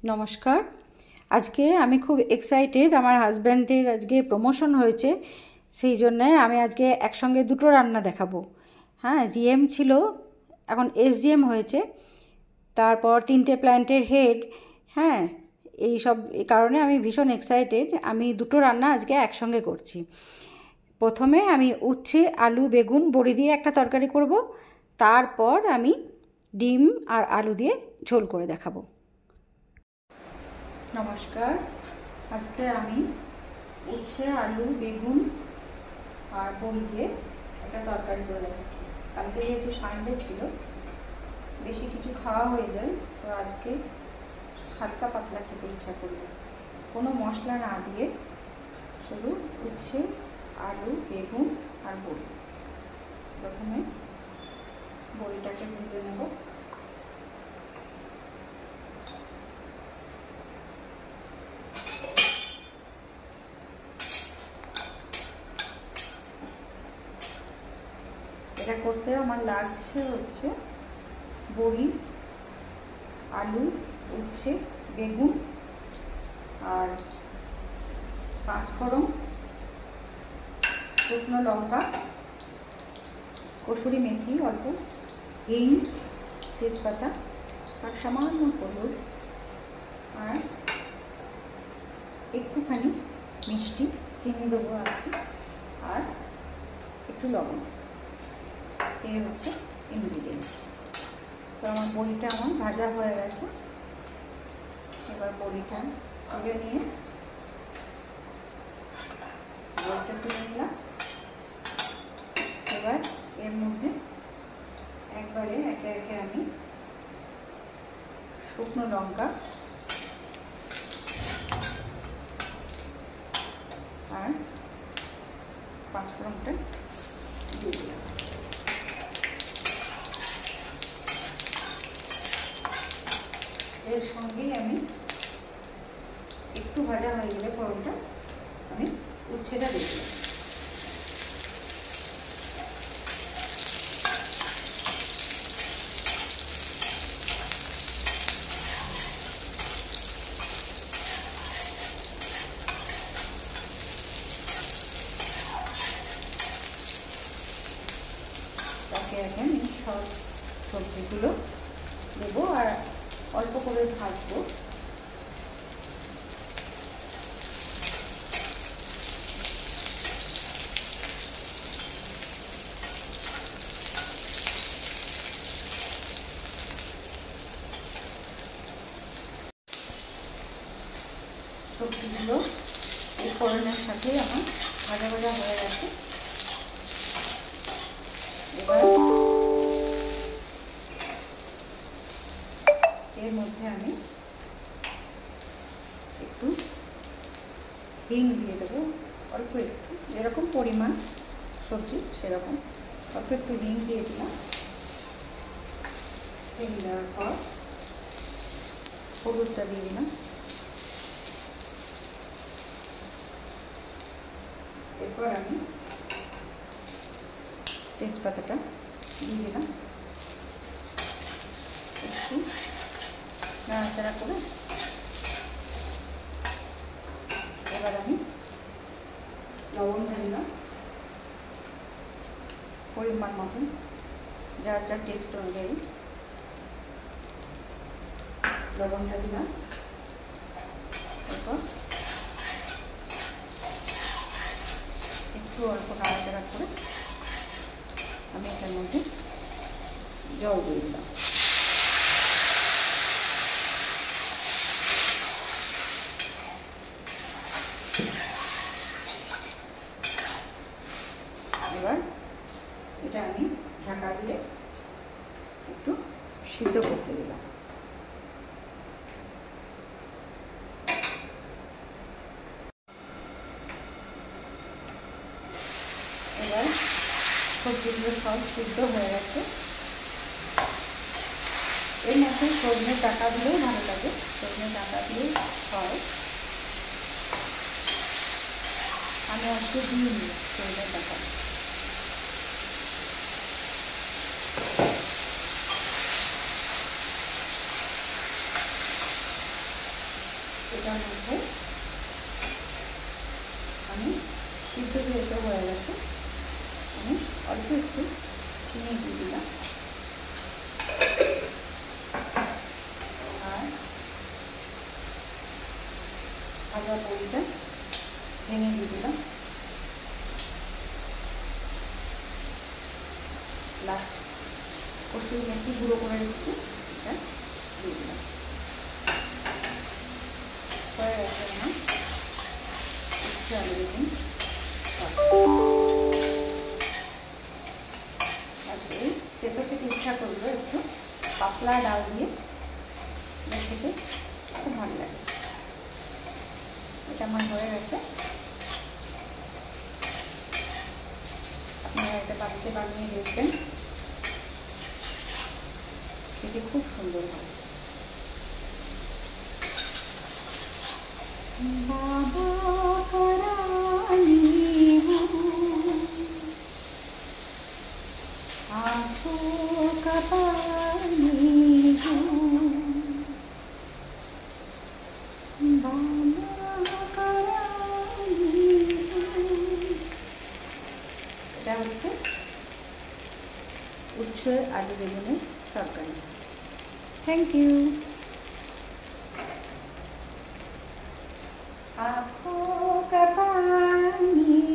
নমস্কার। আজকে আমি খুব এক্সাইটেড, আমার হাজব্যান্ডের আজকে প্রমোশন হয়েছে, সেই জন্যে আমি আজকে একসঙ্গে দুটো রান্না দেখাবো। হ্যাঁ, জিএম ছিল, এখন এসজিএম হয়েছে, তারপর 3টে প্ল্যান্টের হেড। হ্যাঁ, এই কারণে আমি ভীষণ এক্সাইটেড। আমি দুটো রান্না আজকে একসঙ্গে করছি। প্রথমে আমি উচ্ছে, আলু, বেগুন, বড়ি দিয়ে একটা তরকারি করব, তারপর আমি ডিম আর আলু দিয়ে ঝোল করে দেখাবো। নমস্কার। আজকে আমি উচ্ছে, আলু, বেগুন আর বড়ি দিয়ে একটা তরকারি করে দেখাচ্ছি। কালকে যেহেতু সানডে ছিল, বেশি কিছু খাওয়া হয়ে যায়, তো আজকে হালকা পাতলা খেতে ইচ্ছা করবে। কোনো মশলা না দিয়ে শুধু উচ্ছে, আলু, বেগুন আর বড়ি। প্রথমে বড়িটাকে ভেজে নেব। এটা করতে আমার লাগছে হচ্ছে বড়ি, আলু, উচ্ছে, বেগুন আর 5 ফোড়ন, শুকনো লঙ্কা, কসুরি মেথি অল্প, হিং, তেজপাতা আর সামান্য হলুদ আর একটুখানি মিষ্টি, চিনি দেবো আজকে, আর একটু লবণ। এই হচ্ছে ইনগ্রিডিয়েন্টস। তো আমার বড়িটা ভাজা হয়ে গেছে। এবার বড়িটা তুলে নিয়ে বড়িটা তুলে নিলাম। এবার এর মধ্যে একবারে একে একে আমি শুকনো লঙ্কা আর 5 ফোড়নটা দিয়ে দিলাম। এর সঙ্গেই আমি একটু ভাজা হয়ে গেলে ফোড়নটা আমি উচ্ছেটা দিয়ে দিলাম। তাকে একে আমি সব সবজিগুলো দেবো আর অল্প করে ভাজবো। সবজিগুলো এই ফোড়নের সাথে আমার ভাজা ভাজা হয়ে গেছে। এবার এর মধ্যে আমি একটু হিং দিয়ে দেবো, অল্প একটু, যেরকম পরিমাণ সবজি সেরকম অল্প একটু হিং দিয়ে দিলাম। হিং দেওয়ার পর হলুদটা দিয়ে দিলাম। এরপর আমি তেজপাতাটা দিয়ে দিলাম, একটু নাড়াচাড়া করে এবার আমি লবণ দিলাম পরিমাণ মতন, যার যার টেস্ট অনুযায়ী লবণটা দিলাম। এরপর একটু অল্প নাড়াচাড়া করে আমি এটার মধ্যে জল দিয়ে দিলাম। এবার এটা আমি ঢাকা দিয়ে একটু সিদ্ধ করতে দিলাম। এবার সবজিগুলো সব সিদ্ধ হয়ে গেছে। এর মধ্যে সজনে ডাঁটা দিলেও ভালো লাগে, সজনে ডাঁটা দিলেও হয়। আমি আজকে দিইনি সজনে ডাঁটা। এটার মধ্যে আমি সিদ্ধ যেহেতু হয়ে গেছে আমি অল্প একটু চিনি দিয়ে দিলাম আর ভাজা বড়িটা ভেঙে দিয়ে দিলাম লাস্ট কসুরি মেথি গুঁড়ো করে রেখেছি এটা দিয়ে দিলাম হয়ে গেছে আমার উচ্ছে আলু বেগুন এই পেঁপে থেকে ইচ্ছা করলো একটু পাতলা ডাল দিয়ে খেতে খুব ভালো লাগে এটা আমার হয়ে গেছে আপনারা এটা বাড়িতে বানিয়ে দেখবেন খেতে খুব সুন্দর হয় বাবা করানি आँखों का पानी এটা হচ্ছে উচ্ছে আলু বেগুনের তরকারি থ্যাংক ইউ आँखों का पानी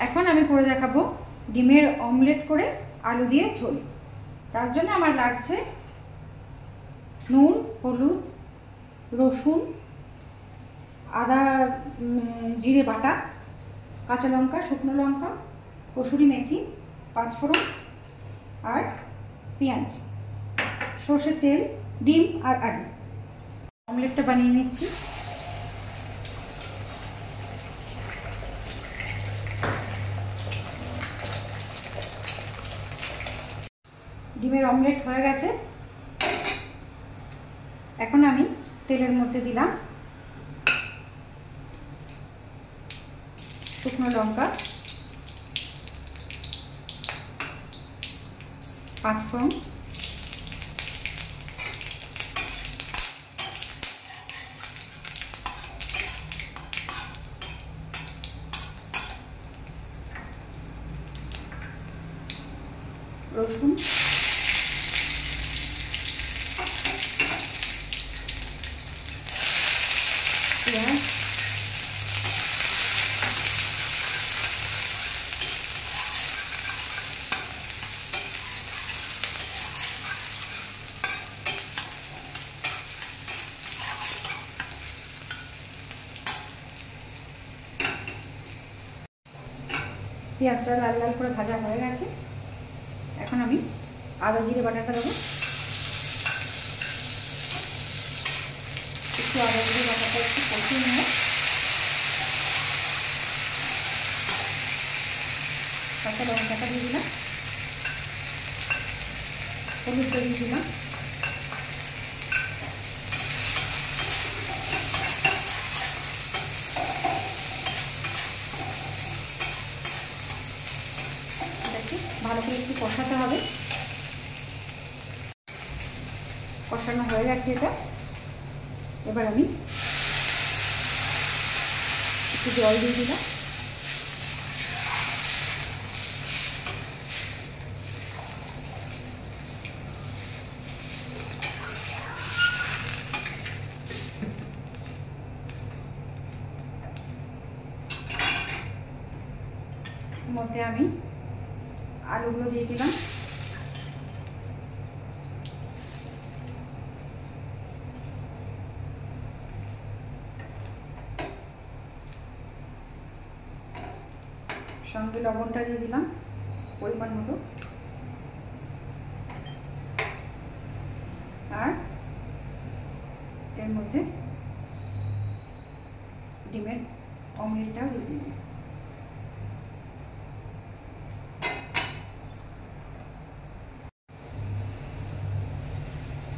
এখন আমি করে দেখাবো ডিমের অমলেট করে আলু দিয়ে ঝোল তার জন্য আমার লাগছে নুন হলুদ রসুন আদা জিরে বাটা কাঁচা লঙ্কা শুকনো লঙ্কা কসুরি মেথি পাঁচফোড়ন আর পেঁয়াজ সর্ষের তেল ডিম আর আলু অমলেটটা বানিয়ে নিচ্ছি ডিমের অমলেট হয়ে গেছে এখন আমি তেলের মধ্যে দিলাম শুকনো লঙ্কা পাঁচফোড়ন রসুন পেঁয়াজ পেঁয়াজটা লাল লাল করে ভাজা হয়ে গেছে এখন আমি আদা জিরে বাটাটা দেবো একটু আদা জিরে বাটাটা একটু কষিয়ে নিয়ে কাঁচা লঙ্কাটা দিয়ে দিলাম হলুদটা দিয়ে দিলাম ভালো করে একটু কষাতে হবে কষানো হয়ে গেছে এটা এবার আমি একটু জল দিয়ে দিলাম মধ্যে আমি আলুগুলো দিয়ে দিলাম সঙ্গে লবণটা দিয়ে দিলাম পরিমাণ মতো আর এর মধ্যে ডিমের অমলেটটাও দিয়ে দিলাম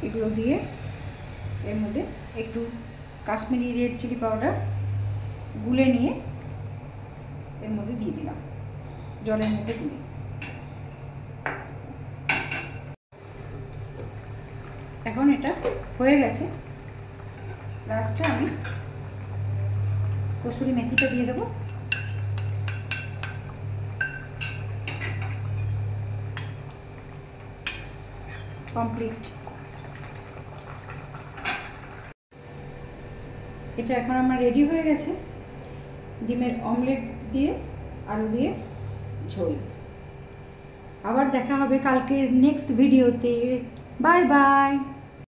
এগুলো দিয়ে এর মধ্যে একটু কাশ্মীরি রেড চিলি পাউডার গুলে নিয়ে এর মধ্যে দিয়ে দিলাম, জলের মধ্যে গুলে। এখন এটা হয়ে গেছে। লাস্টে আমি কসুরি মেথিটা দিয়ে দেবো। কমপ্লিট। এটা এখন আমার রেডি হয়ে গেছে, ডিমের অমলেট দিয়ে আলু দিয়ে ঝোল। আবার দেখা হবে কালকের নেক্সট ভিডিওতে। Bye bye.